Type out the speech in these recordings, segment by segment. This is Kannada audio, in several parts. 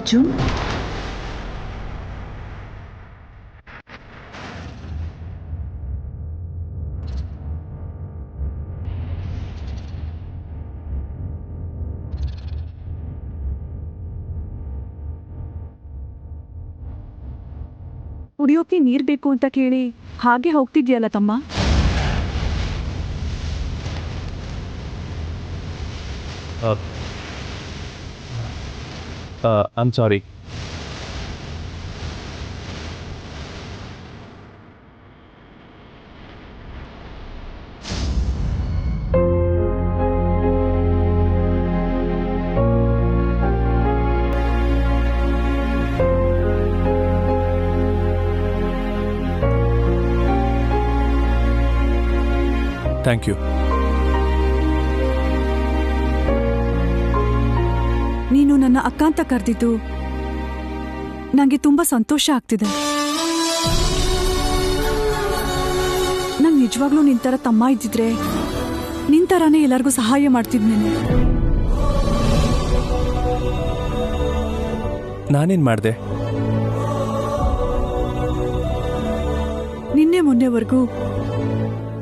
ಅರ್ಜುನ್? ಕುಡಿಯೋಕೆ ನೀರ್ ಬೇಕು ಅಂತ ಕೇಳಿ ಹಾಗೆ ಹೋಗ್ತಿದ್ಯಲ್ಲ ತಮ್ಮ. I'm sorry. Thank you. ನೀನು ನನ್ನ ಅಕ್ಕ ಅಂತ ಕರೆದಿದ್ದು ನನಗೆ ತುಂಬಾ ಸಂತೋಷ ಆಗ್ತಿದೆ. ನಂಗೆ ನಿಜವಾಗ್ಲೂ ನಿಂತರ ತಮ್ಮ ಇದ್ದಿದ್ರೆ ನಿಂತರಾನೇ ಎಲ್ಲರಿಗೂ ಸಹಾಯ ಮಾಡ್ತಿದ್ನೇನೆ. ನಾನೇನ್ ಮಾಡ್ದೆ? ನಿನ್ನೆ ಮೊನ್ನೆವರೆಗೂ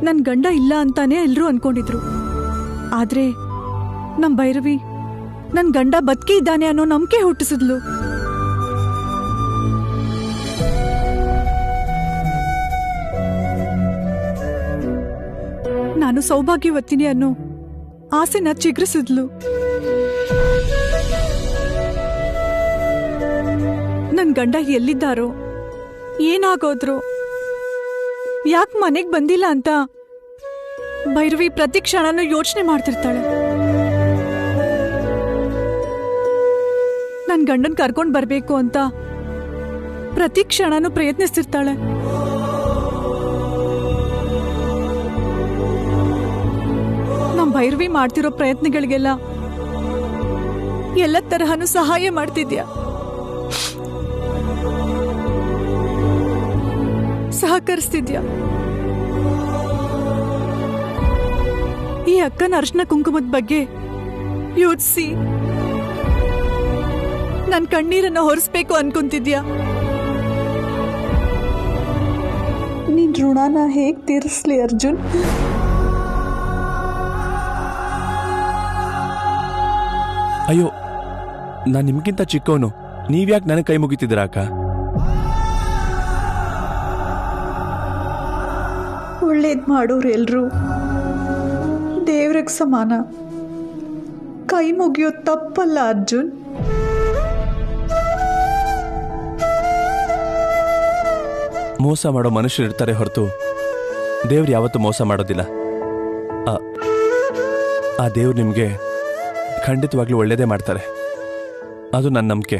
ನನ್ ಗಂಡ ಇಲ್ಲ ಅಂತಾನೆ ಎಲ್ರೂ ಅನ್ಕೊಂಡಿದ್ರು. ಆದ್ರೆ ನಮ್ ಭೈರವಿ ನನ್ ಗಂಡ ಬದುಕಿ ಇದ್ದಾನೆ ಅನ್ನೋ ನಂಬಿಕೆ ಹುಟ್ಟಿಸಿದ್ಲು. ನಾನು ಸೌಭಾಗ್ಯವತಿನಿ ಅನ್ನೋ ಆಸೆನ ಚಿಗ್ರಿಸಿದ್ಲು. ನನ್ ಗಂಡ ಎಲ್ಲಿದ್ದಾರೋ, ಏನಾಗೋದ್ರು, ಯಾಕೆ ಮನೆಗ್ ಬಂದಿಲ್ಲ ಅಂತ ಭೈರವಿ ಪ್ರತಿ ಕ್ಷಣನೂ ಯೋಚನೆ ಮಾಡ್ತಿರ್ತಾಳೆ. ನನ್ ಗಂಡನ್ ಕರ್ಕೊಂಡ್ ಬರ್ಬೇಕು ಅಂತ ಪ್ರತಿ ಕ್ಷಣನೂ ಪ್ರಯತ್ನಿಸ್ತಿರ್ತಾಳೆ. ನಮ್ ಭೈರವಿ ಮಾಡ್ತಿರೋ ಪ್ರಯತ್ನಗಳಿಗೆಲ್ಲ ಎಲ್ಲ ತರಹನೂ ಸಹಾಯ ಮಾಡ್ತಿದ್ಯಾ, ಸಹಕರಿಸ್ತಿದ್ಯಾ. ಈ ಅಕ್ಕನ ಅರ್ಶನ ಕುಂಕುಮದ ಬಗ್ಗೆ ಯೋಚಿಸಿ ನನ್ ಕಣ್ಣೀರನ್ನ ಹೊರಿಸ್ಬೇಕು ಅನ್ಕೊಂತಿದ್ಯಾ. ನಿನ್ ಋಣನ ಹೇಗ್ ತೀರಿಸ್ಲಿ ಅರ್ಜುನ್? ಅಯ್ಯೋ, ನಾನು ನಿಮ್ಗಿಂತ ಚಿಕ್ಕವನು, ನೀವ್ಯಾಕೆ ನನಗೆ ಕೈ ಮುಗಿತಿದ್ದೀರಾ ಅಕ್ಕ? ಒಳ್ಳೇದ್ ಮಾಡೋರು ಎಲ್ರು ದೇವ್ರಿಗೆ ಸಮಾನ. ಕೈ ಮುಗಿಯೋ ತಪ್ಪಲ್ಲ ಅರ್ಜುನ್. ಮೋಸ ಮಾಡೋ ಮನುಷ್ಯರು ಇರ್ತಾರೆ ಹೊರತು ದೇವ್ರು ಯಾವತ್ತೂ ಮೋಸ ಮಾಡೋದಿಲ್ಲ. ಆ ದೇವ್ರು ನಿಮಗೆ ಖಂಡಿತವಾಗ್ಲೂ ಒಳ್ಳೇದೇ ಮಾಡ್ತಾರೆ, ಅದು ನನ್ನ ನಂಬಿಕೆ.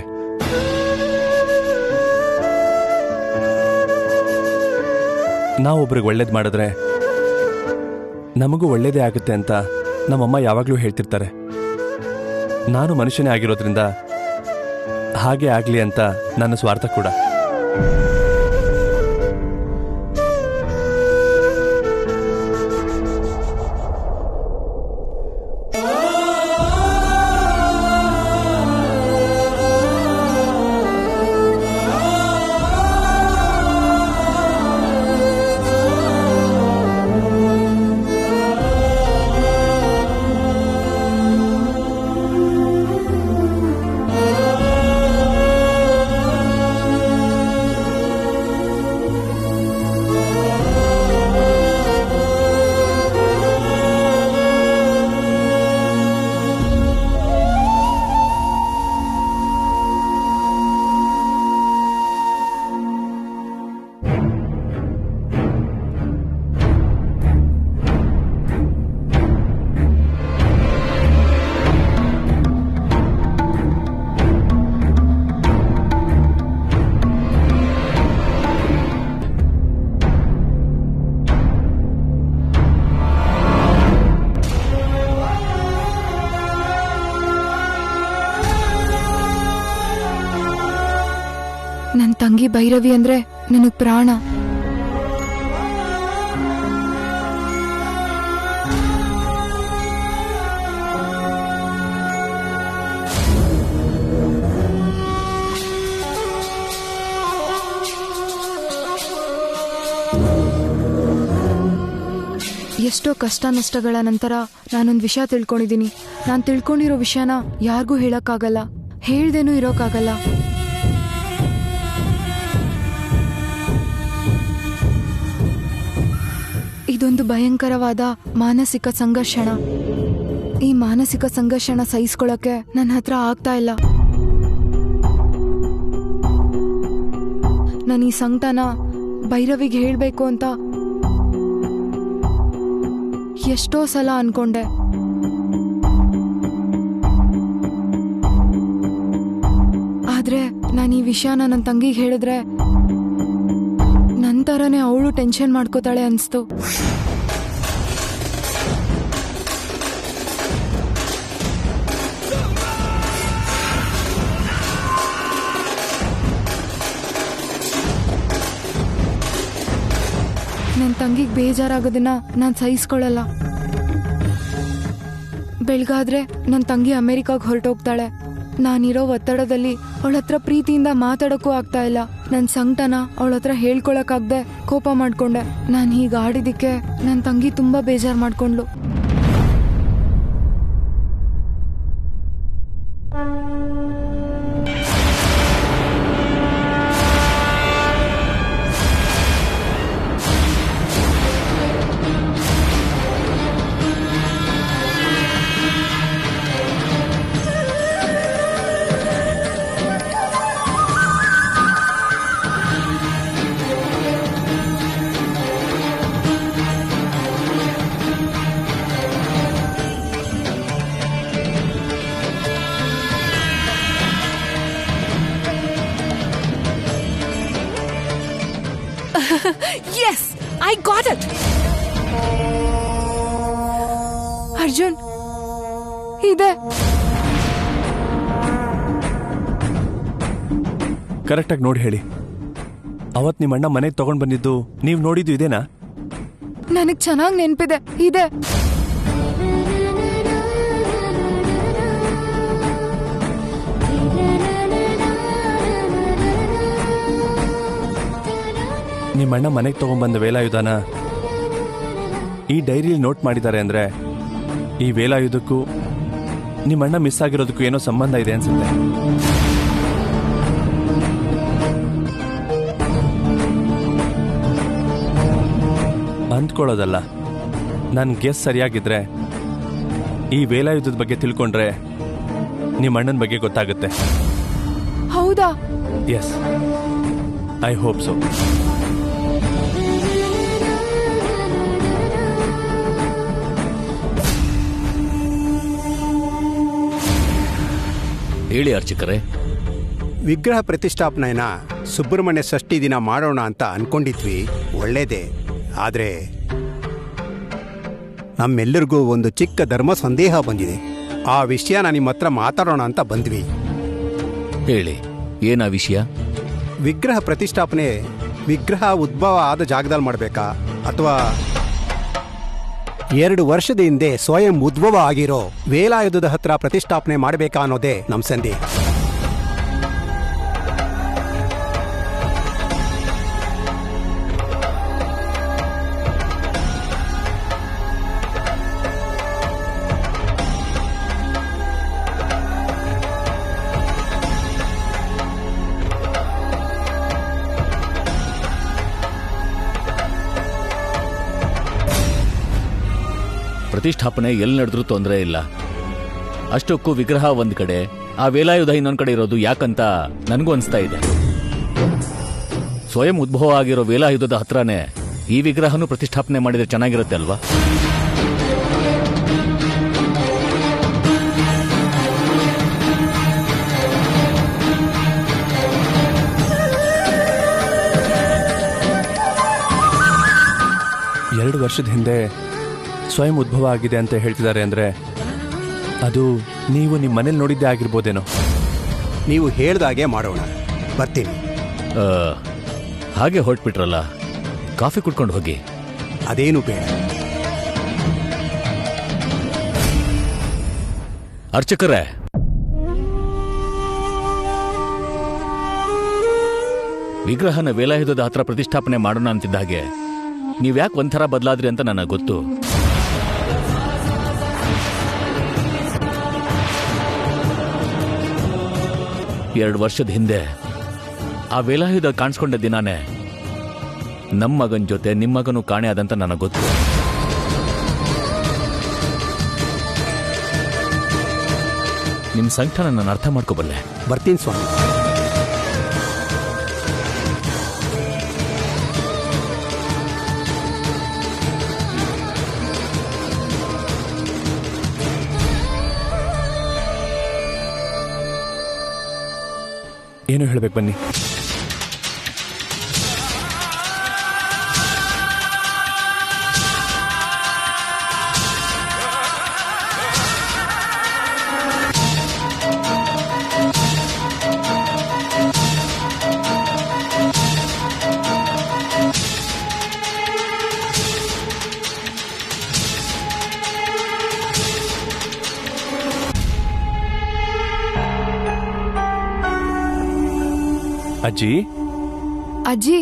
ನಾವೊಬ್ರಿಗೆ ಒಳ್ಳೇದು ಮಾಡಿದ್ರೆ ನಮಗೂ ಒಳ್ಳೇದೇ ಆಗುತ್ತೆ ಅಂತ ನಮ್ಮಮ್ಮ ಯಾವಾಗಲೂ ಹೇಳ್ತಿರ್ತಾರೆ. ನಾನು ಮನುಷ್ಯನೇ ಆಗಿರೋದ್ರಿಂದ ಹಾಗೆ ಆಗಲಿ ಅಂತ ನನ್ನ ಸ್ವಾರ್ಥ ಕೂಡ. ನನ್ನ ತಂಗಿ ಭೈರವಿ ಅಂದ್ರೆ ನನಗ್ ಪ್ರಾಣ. ಎಷ್ಟೋ ಕಷ್ಟ ನಷ್ಟಗಳ ನಂತರ ನಾನೊಂದು ವಿಷಯ ತಿಳ್ಕೊಂಡಿದ್ದೀನಿ. ನಾನು ತಿಳ್ಕೊಂಡಿರೋ ವಿಷಯನ ಯಾರಿಗೂ ಹೇಳಕ್ಕಾಗಲ್ಲ, ಹೇಳ್ದೇನೂ ಇರೋಕ್ಕಾಗಲ್ಲ. ಇದೊಂದು ಭಯಂಕರವಾದ ಮಾನಸಿಕ ಸಂಘರ್ಷಣ. ಈ ಮಾನಸಿಕ ಸಂಘರ್ಷಣ ಸಹಿಸ್ಕೊಳ್ಳೋಕೆ ನನ್ನ ಹತ್ರ ಆಗ್ತಾ ಇಲ್ಲ. ನಾನು ಈ ಸಂಕಟನ ಭೈರವಿಗೆ ಹೇಳಬೇಕು ಅಂತ ಎಷ್ಟೋ ಸಲ ಅನ್ಕೊಂಡೆ. ಆದ್ರೆ ನಾನು ಈ ವಿಷಯನ ನನ್ನ ತಂಗಿಗೆ ಹೇಳಿದ್ರೆ ನಂತರನೇ ಅವಳು ಟೆನ್ಷನ್ ಮಾಡ್ಕೋತಾಳೆ ಅನ್ಸ್ತು. ನನ್ನ ತಂಗಿಗೆ ಬೇಜಾರಾಗೋದನ್ನ ನಾನು ಸಹಿಸ್ಕೊಳ್ಳಲ್ಲ. ಬೆಳಗಾದ್ರೆ ನನ್ನ ತಂಗಿ ಅಮೆರಿಕಾಗ್ ಹೊರಟೋಗ್ತಾಳೆ. ನಾನಿರೋ ಒತ್ತಡದಲ್ಲಿ ಅವಳ ಹತ್ರ ಪ್ರೀತಿಯಿಂದ ಮಾತಾಡೋಕ್ಕೂ ಆಗ್ತಾ ಇಲ್ಲ. ನನ್ನ ಸಂಕಟನ ಅವಳ ಹತ್ರ ಹೇಳ್ಕೊಳಕ್ಕಾಗ್ದೆ ಕೋಪ ಮಾಡ್ಕೊಂಡೆ. ನಾನು ಹೀಗೆ ಆಡಿದಕ್ಕೆ ನನ್ನ ತಂಗಿ ತುಂಬಾ ಬೇಜಾರು ಮಾಡ್ಕೊಂಡ್ಲು. Yes, I got it. Arjun ಇದೆ. ಕರೆಕ್ಟಾಗಿ ನೋಡಿ ಹೇಳಿ. ಅವತ್ ನಿಮ್ಮ ಅಣ್ಣ ಮನೆಗೆ ತಗೊಂಡ್ ಬಂದಿದ್ದು ನೀವು ನೋಡಿದ್ದು ಇದೇನಾ? ನನಗ್ ಚೆನ್ನಾಗಿ ನೆನ್ಪಿದೆ. ಇದೆ. ನಿಮ್ಮ ಅಣ್ಣ ಮನೆಗೆ ತಗೊಂಡ್ಬಂದ ವೇಲಾಯುಧನ ಈ ಡೈರಿಯಲ್ಲಿ ನೋಟ್ ಮಾಡಿದ್ದಾರೆ ಅಂದ್ರೆ ಈ ವೇಲಾಯುಧಕ್ಕೂ ನಿಮ್ಮ ಅಣ್ಣ ಮಿಸ್ ಆಗಿರೋದಕ್ಕೂ ಏನೋ ಸಂಬಂಧ ಇದೆ ಅನ್ಸುತ್ತೆ. ಅಂದ್ಕೊಳ್ಳೋದಲ್ಲ, ನನ್ನ ಗೆಸ್ ಸರಿಯಾಗಿದ್ರೆ ಈ ವೇಲಾಯುಧದ ಬಗ್ಗೆ ತಿಳ್ಕೊಂಡ್ರೆ ನಿಮ್ಮ ಅಣ್ಣನ ಬಗ್ಗೆ ಗೊತ್ತಾಗುತ್ತೆ. ಹೌದಾ? Yes, I hope so. ಹೇಳಿ ಅರ್ಚಕರೇ. ವಿಗ್ರಹ ಪ್ರತಿಷ್ಠಾಪನೆನ ಸುಬ್ರಹ್ಮಣ್ಯ ಷಷ್ಠಿ ದಿನ ಮಾಡೋಣ ಅಂತ ಅನ್ಕೊಂಡಿದ್ವಿ. ಒಳ್ಳೇದೇ. ಆದರೆ ನಮ್ಮೆಲ್ಲರಿಗೂ ಒಂದು ಚಿಕ್ಕ ಧರ್ಮ ಸಂದೇಹ ಬಂದಿದೆ. ಆ ವಿಷಯನ ನಿಮ್ಮ ಹತ್ರ ಮಾತಾಡೋಣ ಅಂತ ಬಂದ್ವಿ. ಹೇಳಿ, ಏನಾ ವಿಷಯ? ವಿಗ್ರಹ ಪ್ರತಿಷ್ಠಾಪನೆ ವಿಗ್ರಹ ಉದ್ಭವ ಆದ ಜಾಗದಲ್ಲಿ ಮಾಡಬೇಕಾ, ಅಥವಾ 2 ವರ್ಷದ ಹಿಂದೆ ಸ್ವಯಂ ಉದ್ಭವ ಆಗಿರೋ ವೇಲಾಯುಧದ ಹತ್ರ ಪ್ರತಿಷ್ಠಾಪನೆ ಮಾಡಬೇಕಾ ಅನ್ನೋದೇ ನಮ್ಮ ಸಂದೇಹ. ಪ್ರತಿಷ್ಠಾಪನೆ ಎಲ್ಲಿ ನಡೆದ್ರೂ ತೊಂದರೆ ಇಲ್ಲ. ಅಷ್ಟಕ್ಕೂ ವಿಗ್ರಹ ಒಂದ್ ಕಡೆ, ಆ ವೇಲಾಯುಧ ಇನ್ನೊಂದ್ ಕಡೆ ಇರೋದು ಯಾಕಂತ ನನಗೂ ಅನಿಸ್ತಾ ಇದೆ. ಸ್ವಯಂ ಉದ್ಭವ ಆಗಿರೋ ವೇಲಾಯುಧದ ಹತ್ರನೇ ಈ ವಿಗ್ರಹನೂ ಪ್ರತಿಷ್ಠಾಪನೆ ಮಾಡಿದ್ರೆ ಚೆನ್ನಾಗಿರುತ್ತೆ ಅಲ್ವಾ? ಎರಡು ವರ್ಷದ ಹಿಂದೆ ಸ್ವಯಂ ಉದ್ಭವ ಆಗಿದೆ ಅಂತ ಹೇಳ್ತಿದ್ದಾರೆ ಅಂದ್ರೆ ಅದು ನೀವು ನಿಮ್ಮ ಮನೇಲಿ ನೋಡಿದ್ದೇ ಆಗಿರ್ಬೋದೇನೋ. ನೀವು ಹೇಳ್ದಾಗೆ ಮಾಡೋಣ. ಬರ್ತೀನಿ. ಹಾಗೆ ಹೊರಟ್ಬಿಟ್ರಲ್ಲ, ಕಾಫಿ ಕುಡ್ಕೊಂಡು ಹೋಗಿ. ಅದೇನು ಬೇಡ. ಅರ್ಚಕರೇ, ವಿಗ್ರಹನ ವೇಲಾಯುಧದ ಹತ್ರ ಪ್ರತಿಷ್ಠಾಪನೆ ಮಾಡೋಣ ಅಂತಿದ್ದ ಹಾಗೆ ನೀವ್ಯಾಕೆ ಒಂಥರ ಬದಲಾದ್ರಿ ಅಂತ ನನಗೆ ಗೊತ್ತು. 2 ವರ್ಷದ ಹಿಂದೆ ಆ ವೇಲಾಯುಧ ಕಾಣಿಸ್ಕೊಂಡ ದಿನಾನೇ ನಮ್ಮ ಮಗನ ಜೊತೆ ನಿಮ್ಮ ಮಗನು ಕಾಣೆ ಆದಂತ ನನಗೆ ಗೊತ್ತು. ನಿಮ್ಮ ಸಂಕಟನ ನಾನು ಅರ್ಥ ಮಾಡ್ಕೋಬಲ್ಲೆ. ಬರ್ತೀನಿ ಸ್ವಾಮಿ. ಏನು ಹೇಳ್ಬೇಕು ಬನ್ನಿ. ಅಜ್ಜಿ ಅಜ್ಜಿ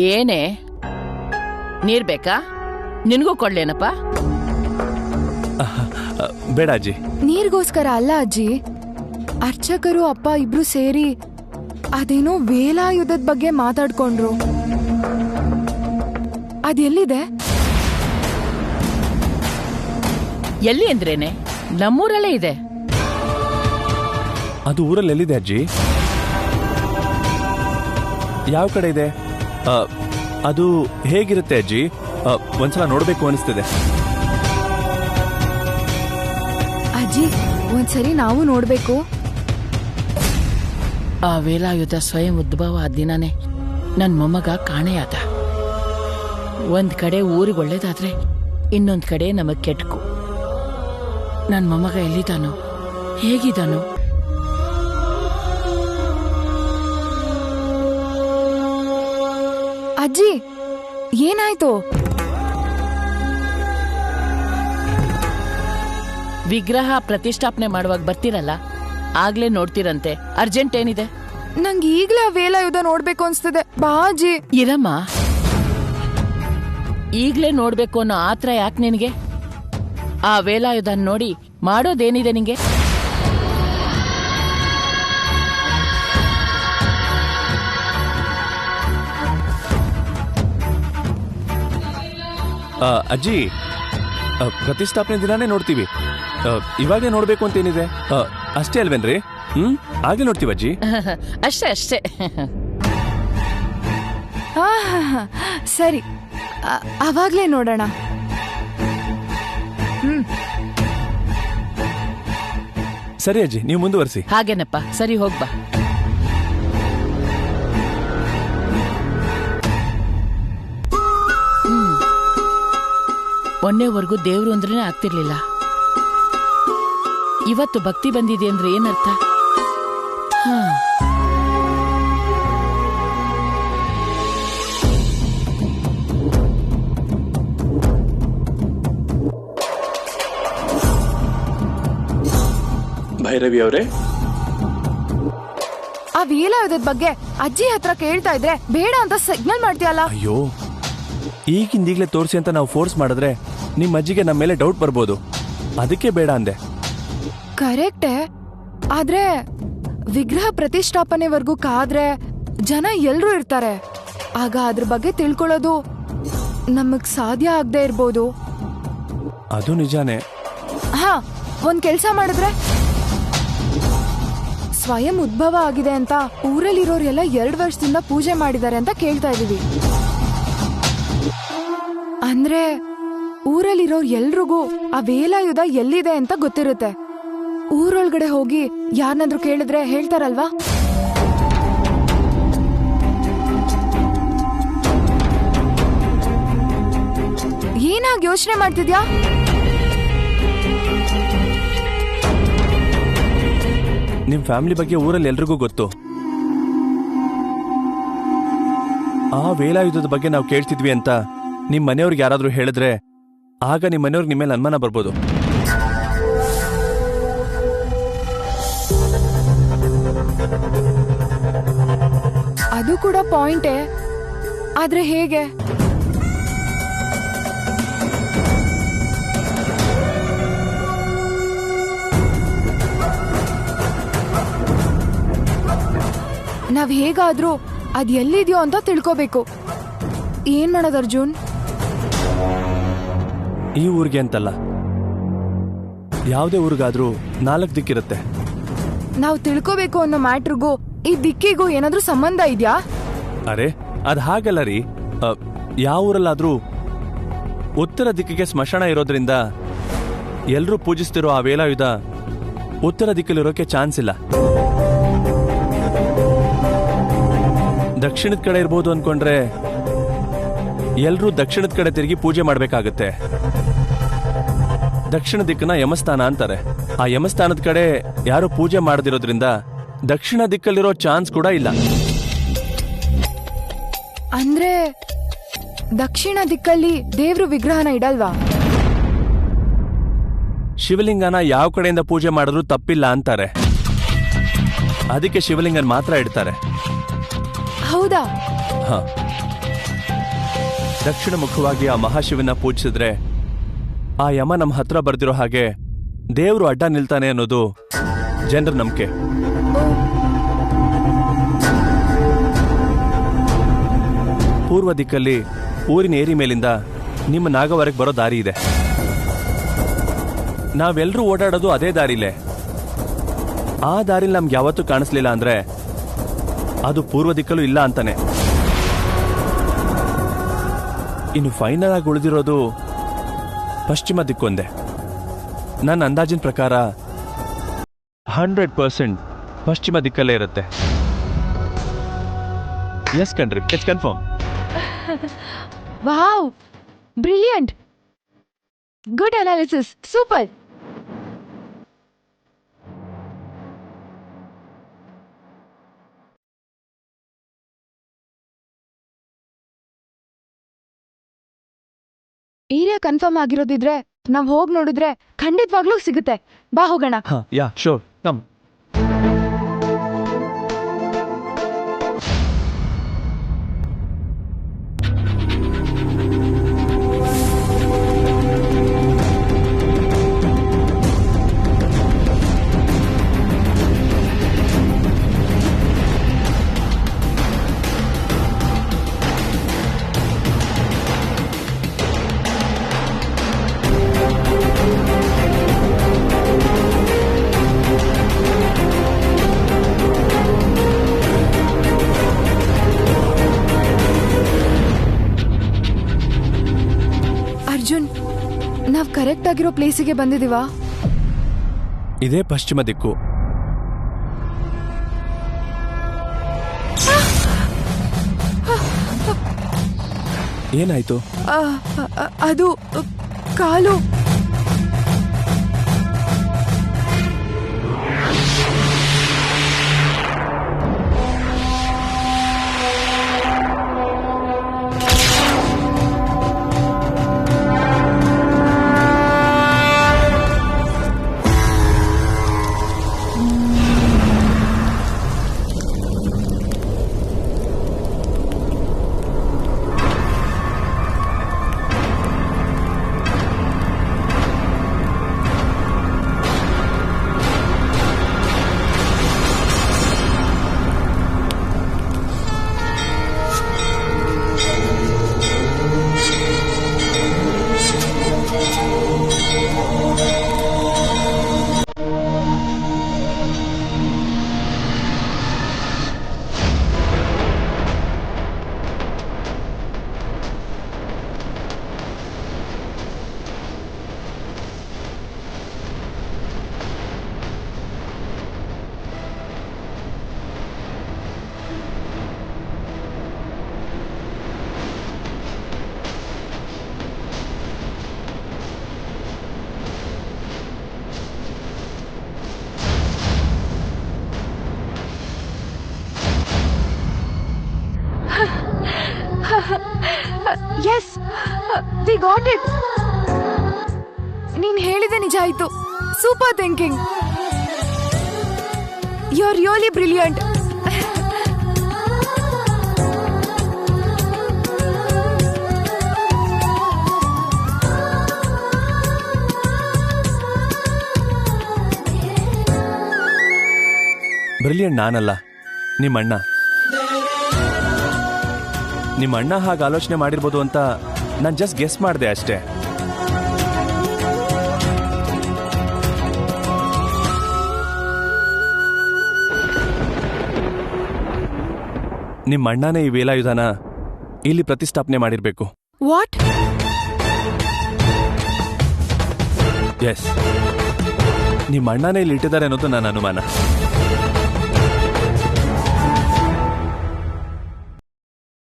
ಏನೇ ನೀರ್ ಬೇಕಾ? ನಿನಗೂ ಕೊಡ್ಲೇನಪ್ಪ? ಬೇಡ ಅಜ್ಜಿ. ನೀರ್ಗೋಸ್ಕರ ಅಲ್ಲ ಅಜ್ಜಿ, ಅರ್ಚಕರು ಅಪ್ಪ ಇಬ್ರು ಸೇರಿ ಅದೇನೋ ವೇಲಾಯುಧದ ಬಗ್ಗೆ ಮಾತಾಡ್ಕೊಂಡ್ರು. ಅದೆಲ್ಲಿದೆ? ಎಲ್ಲಿ ಅಂದ್ರೇನೆ? ನಮ್ಮೂರಲ್ಲೇ ಇದೆ. ಅದು ಊರಲ್ಲಿ ಎಲ್ಲಿದೆ ಅಜ್ಜಿ? ಯಾವ ಕಡೆ ಇದೆ? ಅದು ಹೇಗಿರುತ್ತೆ ಅಜ್ಜಿ? ಒಂದ್ಸಲ ನೋಡ್ಬೇಕು ಅನಿಸ್ತಿದೆ. ಅಜ್ಜಿ ಒಂದ್ಸರಿ ನಾವು ನೋಡ್ಬೇಕು. ಆ ವೇಲಾಯುಧ ಸ್ವಯಂ ಉದ್ಭವ ಆದ ದಿನಾನೇ ನನ್ ಮೊಮ್ಮಗ ಕಾಣೆಯಾದ. ಒಂದ್ ಕಡೆ ಊರಿಗೆ ಒಳ್ಳೇದಾದ್ರೆ ಇನ್ನೊಂದ್ ಕಡೆ ನಮಗ್ ಕೆಟ್ಕು. ನನ್ ಮೊಮ್ಮಗ ಎಲ್ಲಿದ್ದಾನೋ, ಹೇಗಿದ್ದಾನೋ? ಅಜ್ಜಿ ಏನಾಯ್ತು? ವಿಗ್ರಹ ಪ್ರತಿಷ್ಠಾಪನೆ ಮಾಡುವಾಗ ಬರ್ತಿರಲ್ಲ, ಆಗ್ಲೇ ನೋಡ್ತಿರಂತೆ. ಅರ್ಜೆಂಟ್ ಏನಿದೆ? ನಂಗೆ ಈಗ್ಲೇ ಆ ವೇಲಾಯುಧ ನೋಡ್ಬೇಕು ಅನ್ಸ್ತದೆ. ಬಾ ಅಜ್ಜಿ. ಇರಮ್ಮ, ಈಗ್ಲೇ ನೋಡ್ಬೇಕು ಅನ್ನೋ ಆತ್ರ ಯಾಕೆ ನಿನಗೆ? ಆ ವೇಲಾಯುಧ ನೋಡಿ ಮಾಡೋದೇನಿದೆ ನಿಂಗೆ? ಅಜ್ಜಿ, ಪ್ರತಿಷ್ಠಾಪನೆ ದಿನಾನೇ ನೋಡ್ತೀವಿ. ಇವಾಗಲೇ ನೋಡ್ಬೇಕು ಅಂತ ಏನಿದೆ? ಅಷ್ಟೇ ಅಲ್ವೇನ್ರಿ? ಆಗ್ಲೇ ನೋಡ್ತೀವಿ ಅಜ್ಜಿ. ಅಷ್ಟೇ ಅಷ್ಟೇ. ಸರಿ, ಅವಾಗ್ಲೇ ನೋಡೋಣ. ಸರಿ ಅಜ್ಜಿ, ನೀವು ಮುಂದುವರಿಸಿ. ಹಾಗೇನಪ್ಪ, ಸರಿ ಹೋಗ್ಬಾ. ಮೊನ್ನೆವರೆಗೂ ದೇವ್ರು ಅಂದ್ರೇನೆ ಆಗ್ತಿರ್ಲಿಲ್ಲ. ಇವತ್ತು ಭಕ್ತಿ ಬಂದಿದೆ ಅಂದ್ರೆ ಏನರ್ಥ? ಭೈರವಿ ಅವರೇ, ಆ ವೇಲಾಯುಧದ ಬಗ್ಗೆ ಅಜ್ಜಿ ಹತ್ರ ಕೇಳ್ತಾ ಇದ್ರೆ ಬೇಡ ಅಂತ ಸಿಗ್ನಲ್ ಮಾಡ್ತೀಯಲ್ಲ. ಅಯ್ಯೋ, ಈಗಿಂದೀಗ್ಲೇ ತೋರಿಸಿ ಅಂತ ನಾವು ಫೋರ್ಸ್ ಮಾಡಿದ್ರೆ ನಿಮ್ಮ ಅಜ್ಜಿಗೆ ನಮ್ಮ ಮೇಲೆ ಡೌಟ್ ಬರ್ಬೋದು. ಅದಕ್ಕೆ ಬೇಡ ಅಂದೆ. ಕರೆಕ್ಟೇ, ಆದ್ರೆ ವಿಗ್ರಹ ಪ್ರತಿಷ್ಠಾಪನೆವರೆಗೂ ಕಾದ್ರೆ ಜನ ಎಲ್ರೂ ಇರ್ತಾರೆ. ಆಗ ಅದ್ರ ಬಗ್ಗೆ ತಿಳ್ಕೊಳ್ಳೋದು ನಮಗ್ ಸಾಧ್ಯ ಆಗದೆ ಇರ್ಬೋದು. ಅದು ನಿಜಾನೇ. ಹಾ, ಒಂದ್ ಕೆಲ್ಸ ಮಾಡಿದ್ರೆ, ಸ್ವಯಂ ಉದ್ಭವ ಆಗಿದೆ ಅಂತ ಊರಲ್ಲಿರೋರೆಲ್ಲ 2 ವರ್ಷದಿಂದ ಪೂಜೆ ಮಾಡಿದ್ದಾರೆ ಅಂತ ಕೇಳ್ತಾ ಇದೀವಿ. ಅಂದ್ರೆ ಊರಲ್ಲಿರೋ ಎಲ್ರಿಗೂ ಆ ವೇಲಾಯುಧ ಎಲ್ಲಿದೆ ಅಂತ ಗೊತ್ತಿರುತ್ತೆ. ಊರೊಳಗಡೆ ಹೋಗಿ ಯಾರನ್ನಾದ್ರೂ ಕೇಳಿದ್ರೆ ಹೇಳ್ತಾರಲ್ವಾ? ಏನಾಗಿ ಯೋಚನೆ ಮಾಡ್ತಿದ್ಯಾ? ನಿಮ್ ಫ್ಯಾಮಿಲಿ ಬಗ್ಗೆ ಊರಲ್ಲಿ ಎಲ್ರಿಗೂ ಗೊತ್ತು. ಆ ವೇಲಾಯುಧದ ಬಗ್ಗೆ ನಾವು ಕೇಳ್ತಿದ್ವಿ ಅಂತ ನಿಮ್ ಮನೆಯವ್ರಿಗೆ ಯಾರಾದ್ರೂ ಹೇಳಿದ್ರೆ ಆಗ ನಿಮ್ ಮನೆಯವ್ರಿಗೆ ನಿಮ್ಮ ಮೇಲೆ ಅನುಮಾನ ಬರ್ಬೋದು. ಅದು ಕೂಡ ಪಾಯಿಂಟೇ, ಆದ್ರೆ ಹೇಗೆ? ನಾವ್ ಹೇಗಾದ್ರೂ ಅದ್ ಎಲ್ಲಿದ್ಯೋ ಅಂತ ತಿಳ್ಕೋಬೇಕು. ಏನ್ ಮಾಡೋದು ಅರ್ಜುನ್? ಈ ಊರಿಗೆ ಅಂತಲ್ಲ, ಯಾವುದೇ ಊರಿಗಾದ್ರೂ 4 ದಿಕ್ಕಿರುತ್ತೆ. ನಾವ್ ತಿಳ್ಕೋಬೇಕು ಅನ್ನೋ ಮ್ಯಾಟ್ರಿಗೂ ಈ ದಿಕ್ಕಿಗೂ ಏನಾದ್ರೂ ಸಂಬಂಧ ಇದ್ಯಾ? ಅರೆ ಅದ್ ಹಾಗಲ್ಲ ರೀ. ಯಾವ ಊರಲ್ಲಾದ್ರೂ ಉತ್ತರ ದಿಕ್ಕಿಗೆ ಸ್ಮಶಾನ ಇರೋದ್ರಿಂದ ಎಲ್ರೂ ಪೂಜಿಸ್ತಿರೋ ಆ ವೇಲಾಯುಧ ಉತ್ತರ ದಿಕ್ಕಲ್ಲಿರೋಕೆ ಚಾನ್ಸ್ ಇಲ್ಲ. ದಕ್ಷಿಣದ ಕಡೆ ಇರ್ಬೋದು ಅನ್ಕೊಂಡ್ರೆ ಎಲ್ರೂ ದಕ್ಷಿಣದ ಕಡೆ ತಿರುಗಿ ಪೂಜೆ ಮಾಡ್ಬೇಕಾಗತ್ತೆ. ದಕ್ಷಿಣ ದಿಕ್ಕನ್ನ ಯಮಸ್ಥಾನ ಅಂತಾರೆ. ಆ ಯಮಸ್ಥಾನದ ಕಡೆ ಯಾರು ಪೂಜೆ ಮಾಡದಿರೋದ್ರಿಂದ ದಕ್ಷಿಣ ದಿಕ್ಕಲ್ಲಿರೋ ಚಾನ್ಸ್ ಕೂಡ ಇಲ್ಲ. ಅಂದ್ರೆ ದಕ್ಷಿಣ ದಿಕ್ಕಲ್ಲಿ ದೇವ್ರು ವಿಗ್ರಹನ ಇಡಲ್ವಾ? ಶಿವಲಿಂಗನ ಯಾವ ಕಡೆಯಿಂದ ಪೂಜೆ ಮಾಡಿದ್ರೂ ತಪ್ಪಿಲ್ಲ ಅಂತಾರೆ. ಅದಕ್ಕೆ ಶಿವಲಿಂಗನ್ ಮಾತ್ರ ಇಡ್ತಾರೆ. ಹೌದಾ? ಹ, ದಕ್ಷಿಣ ಮುಖವಾಗಿ ಆ ಮಹಾಶಿವನ ಪೂಜಿಸಿದ್ರೆ ಆ ಯಮ ನಮ್ಮ ಹತ್ರ ಬರ್ದಿರೋ ಹಾಗೆ ದೇವ್ರು ಅಡ್ಡ ನಿಲ್ತಾನೆ ಅನ್ನೋದು ಜನರ ನಂಬಿಕೆ. ಪೂರ್ವ ದಿಕ್ಕಲ್ಲಿ ಊರಿನ ಏರಿ ಮೇಲಿಂದ ನಿಮ್ಮ ನಾಗವರೆಗೆ ಬರೋ ದಾರಿ ಇದೆ. ನಾವೆಲ್ಲರೂ ಓಡಾಡೋದು ಅದೇ ದಾರಿಲೇ. ಆ ದಾರಿಲಿ ನಮ್ಗೆ ಯಾವತ್ತೂ ಕಾಣಿಸ್ಲಿಲ್ಲ ಅಂದ್ರೆ ಅದು ಪೂರ್ವ ದಿಕ್ಕಲ್ಲೂ ಇಲ್ಲ ಅಂತಾನೆ. ಇನ್ನು ಫೈನಲ್ ಆಗಿ ಉಳಿದಿರೋದು ಪಶ್ಚಿಮ ದಿಕ್ಕೊಂದೆ. ನನ್ನ ಅಂದಾಜಿನ ಪ್ರಕಾರ 100% ಪಶ್ಚಿಮ ದಿಕ್ಕಲ್ಲೇ ಇರುತ್ತೆ. ಎಸ್ ಕಣ್ರಿ, it's confirm. Wow, brilliant, good analysis, super. Area confirm ಆಗಿರೋದಿದ್ರೆ ನಾವ್ ಹೋಗ್ ನೋಡಿದ್ರೆ ಖಂಡಿತವಾಗ್ಲೂ ಸಿಗುತ್ತೆ. ಬಾ ಹೋಗೋಣ. Yeah sure, come. ಅರ್ಜುನ್, ನಾವ್ ಕರೆಕ್ಟ್ ಆಗಿರೋ ಪ್ಲೇಸಿಗೆ ಬಂದಿದೀವಾ? ಇದೇ ಪಶ್ಚಿಮ ದಿಕ್ಕು. ಏನಾಯ್ತು? ಅದು ಕಾಲು. Yes, we got it. ನೀನ್ ಹೇಳಿದೆ ನಿಜ ಆಯ್ತು. Super thinking. You are really brilliant. Brilliant ನಾನಲ್ಲ, ನಿಮ್ಮಣ್ಣ. ನಿಮ್ಮ ಅಣ್ಣ ಹಾಗೆ ಆಲೋಚನೆ ಮಾಡಿರ್ಬೋದು ಅಂತ ನಾನು ಜಸ್ಟ್ ಗೆಸ್ ಮಾಡಿದೆ ಅಷ್ಟೇ. ನಿಮ್ಮ ಅಣ್ಣನೇ ಈ ವೇಲಾಯುಧನ ಇಲ್ಲಿ ಪ್ರತಿಷ್ಠಾಪನೆ ಮಾಡಿರ್ಬೇಕು. ವಾಟ್? ಎಸ್, ನಿಮ್ಮ ಅಣ್ಣನೇ ಇಲ್ಲಿ ಇಟ್ಟಿದ್ದಾರೆ ಅನ್ನೋದು ನನ್ನ ಅನುಮಾನ.